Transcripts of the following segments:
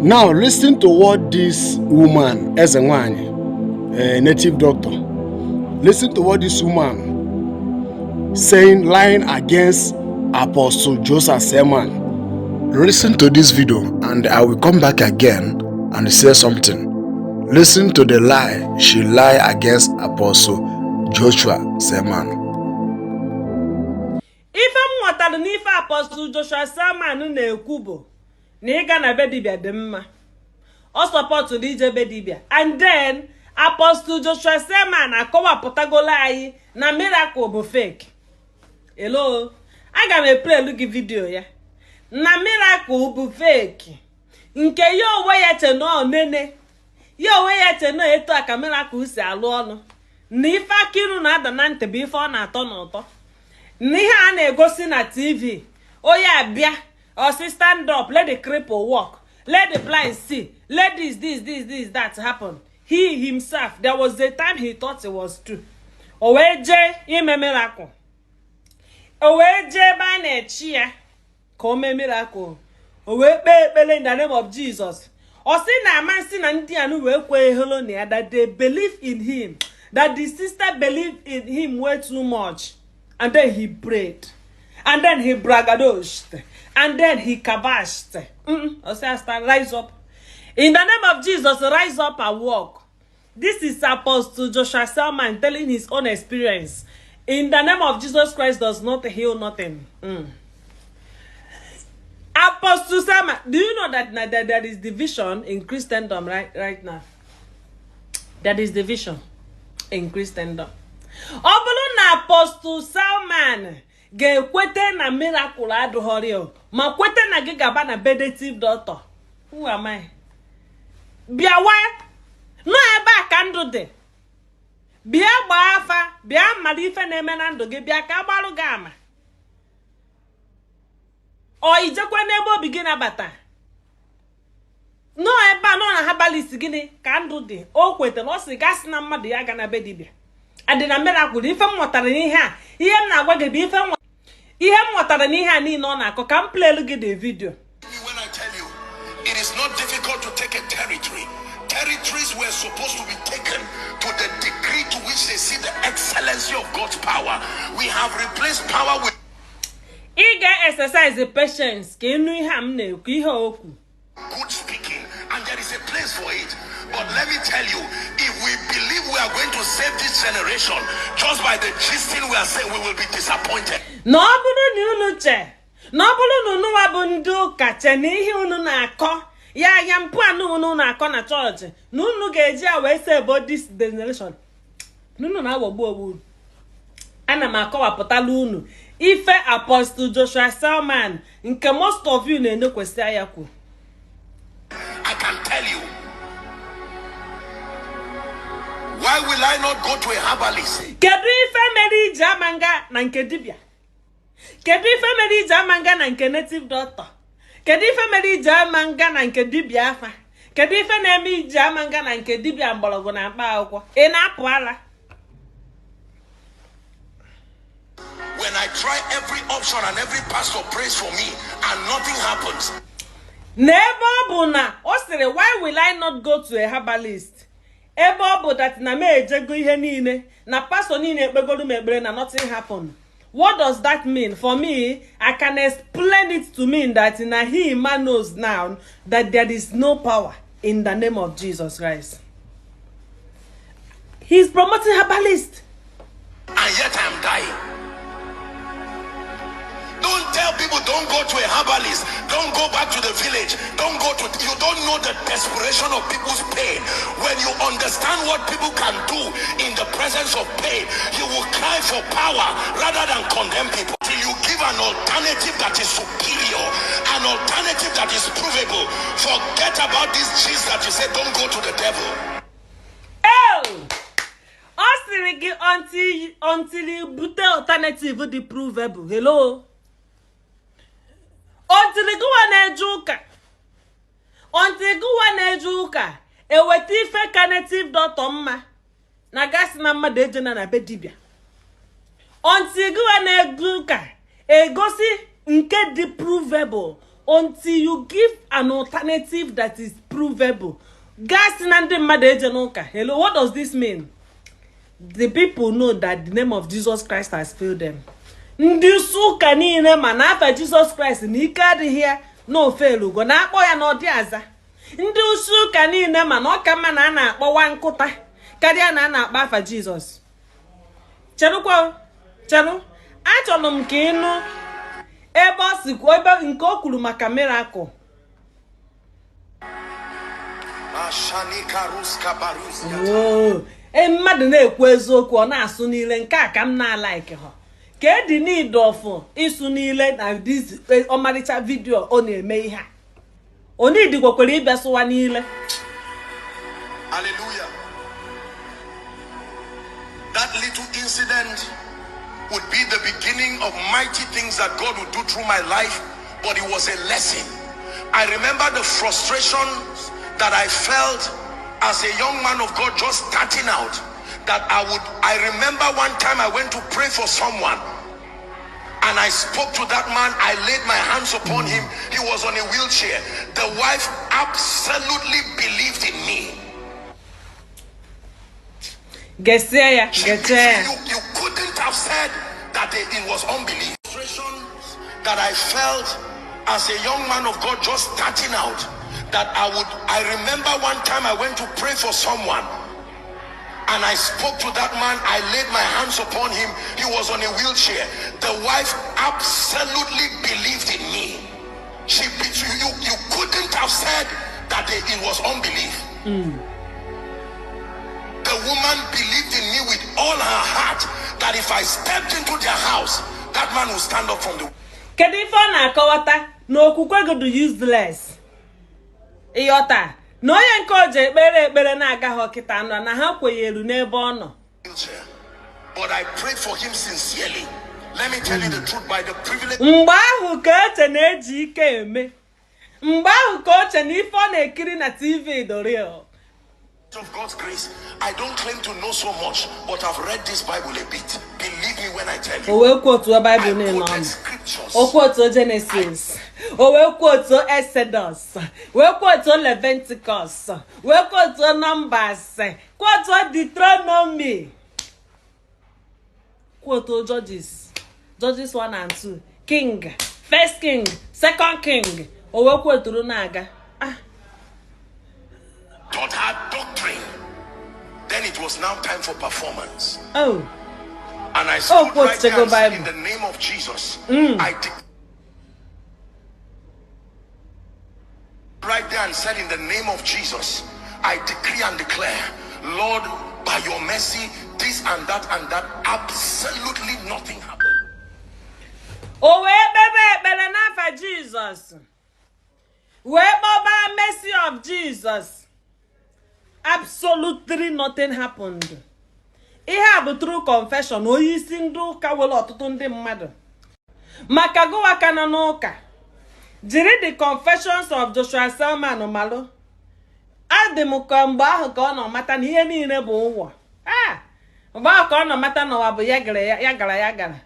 Now listen to what this woman, Ezenwani, a native doctor, listen to what this woman saying, lying against Apostle Joshua Selman. Listen to this video and I will come back again and say something. Listen to the lie she lied against Apostle Joshua Selman. If I'm what I Apostle Joshua Selman na-ekwu na ịga na be dibia dị mma. Ọ support DJ be dibia. And then Apostle Joshua Selman akọwapụtagola anyị na miracle bụ fake. Hello. Aga m play gị video ya. Na miracle bụ fake. Nke ya onwe ya che no nene. Ya onwe ya che no eto aka miracle si alụ ọnụ. Na ife akiru na ada na ntị bụ ife ọ na-atọ n'ụtọ. N'ihe a na-egosi na TV. Oya bịa. Or say stand up, let the cripple walk, let the blind see, let this, that happen. He himself, there was a time he thought it was true. Oweje ime miracle. Oweje bane chia come miracle. Owe be in the name of Jesus. Or say na man si na ndi anu we kwe holo ne that they believe in him, that the sister believed in him way too much, and then he prayed, and then he braggadoshed. And then he kabashed. Rise up. In the name of Jesus, rise up and walk. This is Apostle Joshua Selman telling his own experience. In the name of Jesus Christ does not heal nothing. Apostle Selman, do you know that there is division in Christendom right now? There is division in Christendom. Obuluna Apostle Selman ga-ekwete na miracle adụghọrị ma kwete na gị gaba na bedative doctor. Who am I? Bịawa no ebe a ka ndụ dị. Bịa gbaa afa, bịa mara ife na-eme na ndụ gị, bịa ka agbarụ gị ama. Ọ ijekwe n'ebe obi gị nabata. No ebe a nọ na ha balisi gịnị ka ndụ dị. O kwete na ọ sị gasị na mmadụ ya ga na be dibịa. Adị na miracle ife m nwetara n'ihe a. Ihe m na-agwa gị bụ ife ihe m nwetara n'ihe a niile ọ na-akọ ka m play gị the video. When I tell you, it is not difficult to take a territory. Territories were supposed to be taken to the degree to which they see the excellency of God's power. We have replaced power with Ị ga-exercise the patience ka ịnụ ihe a m na-ekwu ihe okwu. Good speaking, and there is a place for it. But let me tell you, if we believe we are going to save this generation just by the gisting we are saying, we will be disappointed. No bụrụ na unu che, no bụrụ na unu wa bụ ndị ụka che na ihe unu na-akọ, ya mpụ anụ unu na-akọ na chọọchị, na unu ga-eji a wee save this generation. Unu na-aghọgbu ogbu. Ana m akọwapụtala unu ife Apostle Joshua Selman nke most of you na-enyekwesị ya kwu. I can tell you. Why will I not go to a herbalist? Kedu ife mere iji amanga na nke dibia? Kedu ife mere iji amanga na nke native doctor? Kedu ife mere iji amanga na nke dibia afa? Kedu ife na-eme iji amanga na nke dibia mgbọrọgwụ na mkpa akwụkwọ? Ị na-apụ ala. When I try every option and every pastor prays for me and nothing happens. N'ebe ọ bụ na ọ sịrị, why will I not go to a herbalist? Ebe ọ bụ that na me ejego ihe niile na pastor niile ekpegolu m ekpere na nothing happened. What does that mean? For me, I can explain it to mean that na he man knows now that there is no power in the name of Jesus Christ. He's promoting herbalist. And yet I am dying. Don't tell people don't go to a herbalist. Don't go back to the village. Don't go to, you don't know the desperation of people's pain. When you understand what people can do in the presence of pain, you will cry for power rather than condemn people. Till you give an alternative that is superior, an alternative that is provable. Forget about these cheese that you say don't go to the devil. Oh! Until you put the alternative the provable. Hello? Until you go and educa. Until you go and educa. E weti fe canative doctor ma. Na gas na ma deje na bedibia. Until you go and educa. E gosi nke the provable. until you give an alternative that is provable. Gas in and the hello, what does this mean? The people know that the name of Jesus Christ has failed them. Ndị suka niile ma na afa Jesus Christ na ike adịghị ya no fail ugo na akpọ ya na ọdị aza. Ndị suka niile ma na ọka mma na a na-akpọwa nkụta karịa na a na-akpọ afa Jesus. Cherukwa cheru achọrọ m ka ịnụ ebe ọ si kwuo ebe nke o kwuru maka miracle. Mmadụ na-ekwu eziokwu ọ na-asụ niile nke a ka m na-alike ha. Ka edi need of isu niile na this ọmarịcha video ọ na-eme ihe a. O need gwekwere ịbịa sụwa niile. Hallelujah. That little incident would be the beginning of mighty things that God would do through my life, but it was a lesson. I remember the frustrations that I felt as a young man of God just starting out. I remember one time I went to pray for someone and I spoke to that man. I laid my hands upon him. He was on a wheelchair. The wife absolutely believed in me. You couldn't have said that it was unbelief. Frustrations that I felt as a young man of God just starting out. I remember one time I went to pray for someone and I spoke to that man. I laid my hands upon him. He was on a wheelchair. The wife absolutely believed in me. You couldn't have said that it was unbelief. The woman believed in me with all her heart that if I stepped into their house, that man would stand up from the. Kedifo na akọwata na okwukwe go do useless. Iyota na onye nke oje ekpere na-aga họkịta nọ na ha kwenyere n'ebe ọ nọ. But I prayed for him sincerely. Let me tell you the truth, by the privilege. Mgbe ahụ ka eche na-eji ike eme. Mgbe ahụ ka oche na ife ọ na-ekiri na TV the real. Of God's grace, I don't claim to know so much, but I've read this Bible a bit. Believe me when I tell you. O quote to Bible name on. O quote to Genesis. O quote to Exodus. We quote to Leviticus. We quote to Numbers. Quote to Deuteronomy. Quote to Judges. Judges 1 and 2. King. First King. Second King. O quote to Runaga. Taught her doctrine. Then it was now time for performance. Oh. And I stood right there and said, in the name of Jesus, right there and said, in the name of Jesus, I decree and declare, Lord, by your mercy, this and that, absolutely nothing happened. Oh, baby, not for Jesus. Where by mercy of Jesus. Absolutely nothing happened. Ihe a bụ true confession. Onye isi ndị ụka nwere ọtụtụ ndị mmadụ. Maka gụwa ka nọ n'ụka. Jiri the confessions of Joshua Selman malụ. Adị m ka mgbe ahụ ka ọ nọ mata na ihe niile bụ ụwa. Mgbe ahụ ka ọ nọ mata na ụwa bụ ya gara.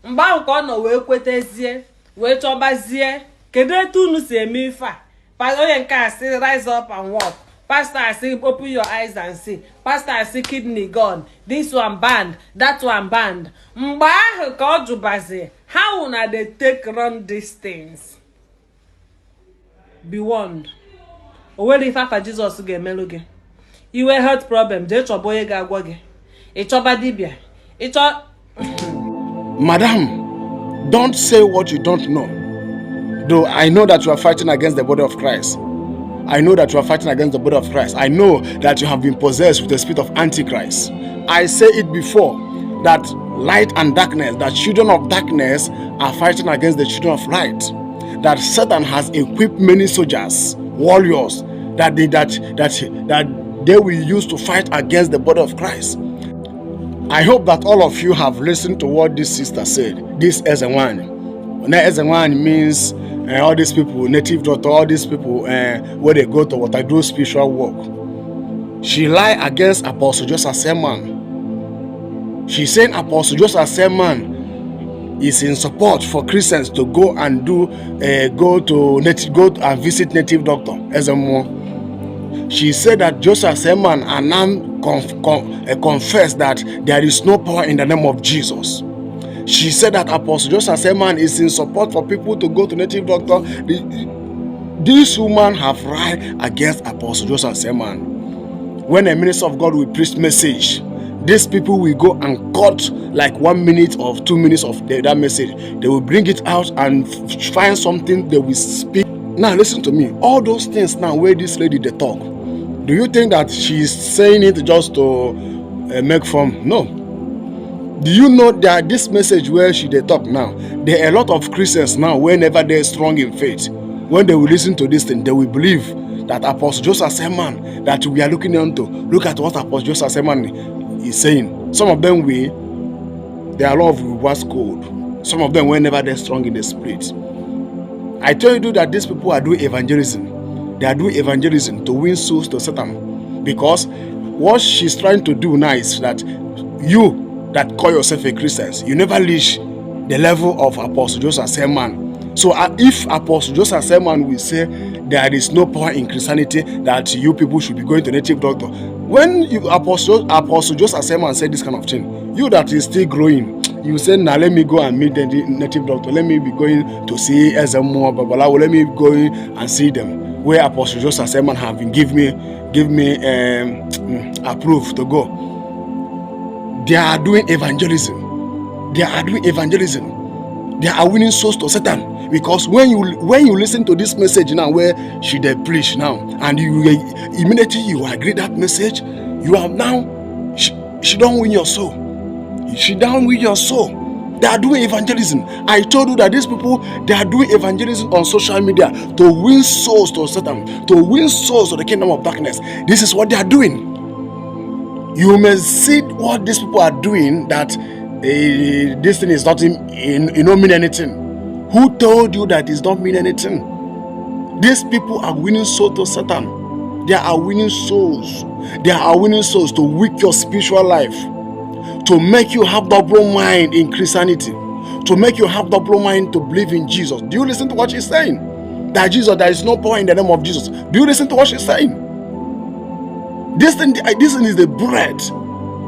Mgbe ahụ ka ọ nọ wee kwetezie, wee chọbazie. Kedu etu unu si eme ife a? Onye nke a si rise up and walk. Pastor, I say, open your eyes and see. Pastor, I see kidney gone. This one banned. That one banned. Mgbe ahụ ka ọ jụbazie, how una dey take run these things? Be warned. O nwere ife afa Jesus ga-emelụ gị. Iwe health problem, jee chọba onye ga-agwọ gị. Ịchọba dibịa. Madam, don't say what you don't know. Though I know that you are fighting against the body of Christ. I know that you are fighting against the body of Christ. I know that you have been possessed with the spirit of Antichrist. I say it before, that light and darkness, that children of darkness are fighting against the children of light. That Satan has equipped many soldiers, warriors, that they will use to fight against the body of Christ. I hope that all of you have listened to what this sister said. This Ezenwani. Ezenwani means all these people, native daughter, all these people, where they go to what I do spiritual work. She lied against Apostle Joshua Selman. She said Apostle Joshua Selman is in support for Christians to go and go and visit native doctor as a more. She said that Joshua Selman and now confessed that there is no power in the name of Jesus. She said that Apostle Joshua Selman is in support for people to go to native doctor. This woman have right against Apostle Joshua Selman. When a minister of God will preach message, these people will go and cut like 1 minute or 2 minutes of that message. They will bring it out and find something they will speak. Now listen to me. All those things now where this lady they talk, do you think that she's saying it just to make fun? No. Do you know that this message where they talk now, there are a lot of Christians now whenever they're strong in faith, when they will listen to this thing, they will believe that Apostle Joshua Selman that we are looking into. Look at what Apostle Joshua Selman is saying. Some of them they are a lot of reverse code. Some of them whenever they're strong in the spirit. I tell you that these people are doing evangelism. They are doing evangelism to win souls to Satan. Because what she's trying to do now is that you that call yourself a Christian, you never reach the level of Apostle Joshua Selman. So if Apostle Joshua Selman will say there is no power in Christianity, that you people should be going to native doctor. When Apostle Joshua Selman said this kind of thing, you that is still growing, you say, now let me go and meet the native doctor. Let me be going to see Ezemo, Babalawo. Let me go and see them. Where Apostle Joshua Selman have been give me approve to go. They are doing evangelism. They are doing evangelism. They are winning souls to Satan. Because when you listen to this message now where she they preach now, and you immediately you agree that message, you have now she don't win your soul. She don't win your soul. They are doing evangelism. I told you that these people, they are doing evangelism on social media to win souls to Satan, to win souls to the kingdom of darkness. This is what they are doing. You may see what these people are doing, that this thing is not mean anything. Who told you that it don't mean anything? These people are winning souls to Satan. They are winning souls. They are winning souls to weaken your spiritual life, to make you have double mind in Christianity, to make you have double mind to believe in Jesus. Do you listen to what she's saying? That there is no power in the name of Jesus. Do you listen to what she's saying? This thing is the bread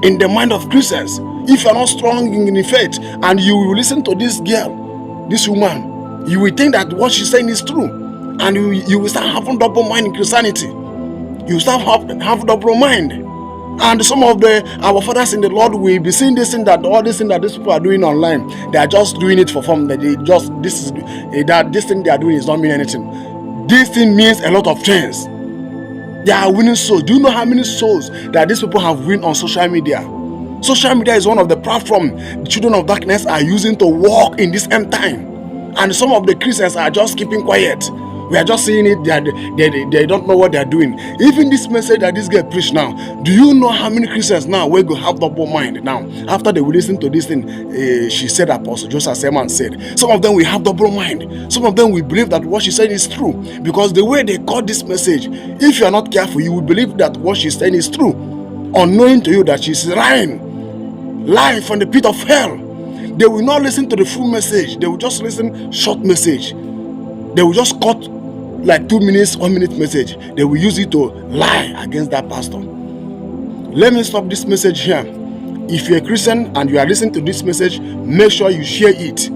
in the mind of Christians. If you are not strong in the faith and you will listen to this girl, this woman, you will think that what she's saying is true, and you will start having double mind in Christianity. You start have double mind. And some of our fathers in the Lord will be seeing this thing, that all this thing that these people are doing online, they are just doing it for fun. That this thing they are doing is not mean anything. This thing means a lot of things. They are winning souls. Do you know how many souls that these people have won on social media? Social media is one of the platforms the children of darkness are using to walk in this end time. And some of the Christians are just keeping quiet. We are just seeing it. They don't know what they are doing. Even this message that this girl preached now, do you know how many Christians now will go have double mind now? After they will listen to this thing, she said, Apostle Joshua Selman said, some of them will have double mind. Some of them will believe that what she said is true. Because the way they got this message, if you are not careful, you will believe that what she's saying is true, unknowing to you that she's lying from the pit of hell. They will not listen to the full message. They will just listen short message. They will just cut like 2 minutes, 1 minute message. They will use it to lie against that pastor. Let me stop this message here. If you're a Christian and you are listening to this message, make sure you share it.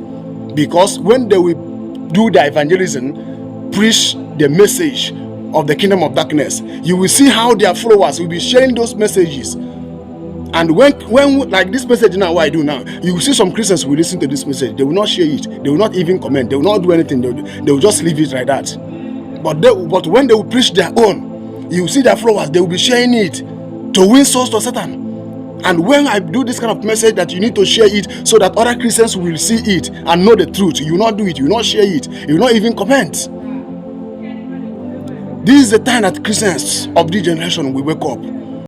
Because when they will do the evangelism, preach the message of the kingdom of darkness, you will see how their followers will be sharing those messages. And when like this message now, what I do now, you will see some Christians will listen to this message. They will not share it. They will not even comment. They will not do anything. They will just leave it like that. But when they will preach their own, you will see their followers. They will be sharing it to win souls to Satan. And when I do this kind of message that you need to share it so that other Christians will see it and know the truth, you will not do it. You will not share it. You will not even comment. This is the time that Christians of this generation will wake up.